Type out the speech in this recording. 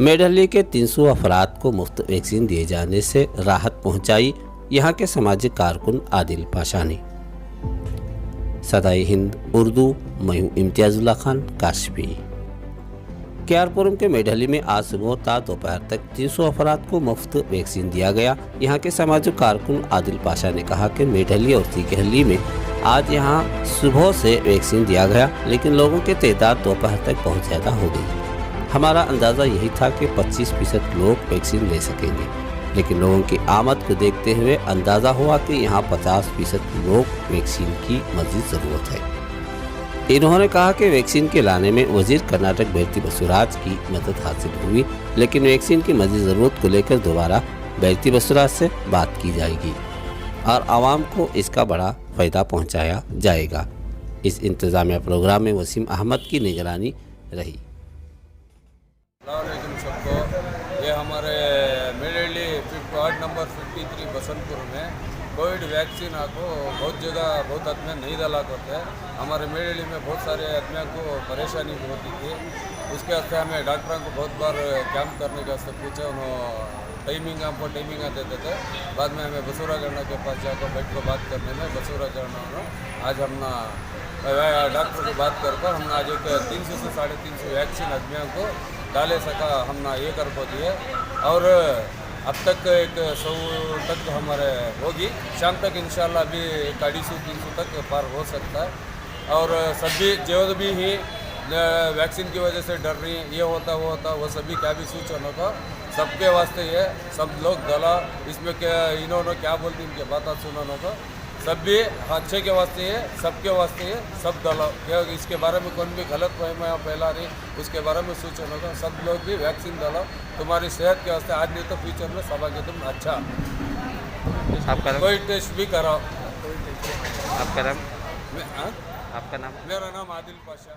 मेडहल्ली के 300 अफराद को मुफ्त वैक्सीन दिए जाने से राहत पहुंचाई यहां के सामाजिक कारकुन आदिल पाशा ने। सदाई हिंद उर्दू, मैं हूं इम्तियाजुल्लाह खान काशफी। केआरपुरम के मेडहल्ली में आज सुबह ता दोपहर तक 300 अफराद को मुफ्त वैक्सीन दिया गया। यहां के सामाजिक कारकुन आदिल पाशा ने कहा कि मेडहल्ली और तीगहल्ली में आज यहां सुबह से वैक्सीन दिया गया, लेकिन लोगों की तादाद दोपहर तक बहुत ज़्यादा हो गई। हमारा अंदाज़ा यही था कि 25% लोग वैक्सीन ले सकेंगे, लेकिन लोगों की आमद को देखते हुए अंदाज़ा हुआ कि यहाँ 50% लोग वैक्सीन की मज़ीद ज़रूरत है। इन्होंने कहा कि वैक्सीन के लाने में वज़ीर कर्नाटक बैरती बसवराज की मदद हासिल हुई, लेकिन वैक्सीन की मज़ीद ज़रूरत को लेकर दोबारा बैरती बसवराज से बात की जाएगी और आवाम को इसका बड़ा फ़ायदा पहुँचाया जाएगा। इस इंतज़ामिया प्रोग्राम में वसीम अहमद की निगरानी रही। सबको ये हमारे मेडहल्ली वार्ड नंबर 53 बसंतपुर में कोविड वैक्सीन आपको बहुत जगह बहुत आदमी नहीं डाला करते हैं। हमारे मेडहल्ली में बहुत सारे आदमियों को परेशानी होती थी, उसके वास्ते हमें डॉक्टरों को बहुत बार कैंप करने के वास्ते पूछा, उन्होंने हमको टाइमिंग देते थे। बाद में हमें बसूरा गणना के पास जाकर बैठ कर बात करने में बसूरा गणना आज हमने डॉक्टर से बात कर हमने आज एक 300 से 350 वैक्सीन आदमियों को डाले सका, हमने ये कर को दिए और अब तक एक 100 तक हमारे होगी। शाम तक इंशाल्लाह अभी 250-300 तक पार हो सकता है। और सभी जो भी ही वैक्सीन की वजह से डर रही ये होता वो होता, वो सभी क्या भी सूचना का सबके वास्ते ये सब लोग दला इसमें क्या इन्होंने क्या बोलती इनके बात सुनाने का सब भी अच्छे के वास्ते है, सबके वास्ते है, सब दला क्या इसके बारे में कौन भी गलत फहमियाँ फैला रही उसके बारे में सूचना का सब लोग भी वैक्सीन डालो, तुम्हारी सेहत के वास्ते आज नहीं तो फ्यूचर में सब आगे तुम अच्छा कोई टेस्ट भी कराओ। आपका नाम? मेरा नाम आदिल पाशा।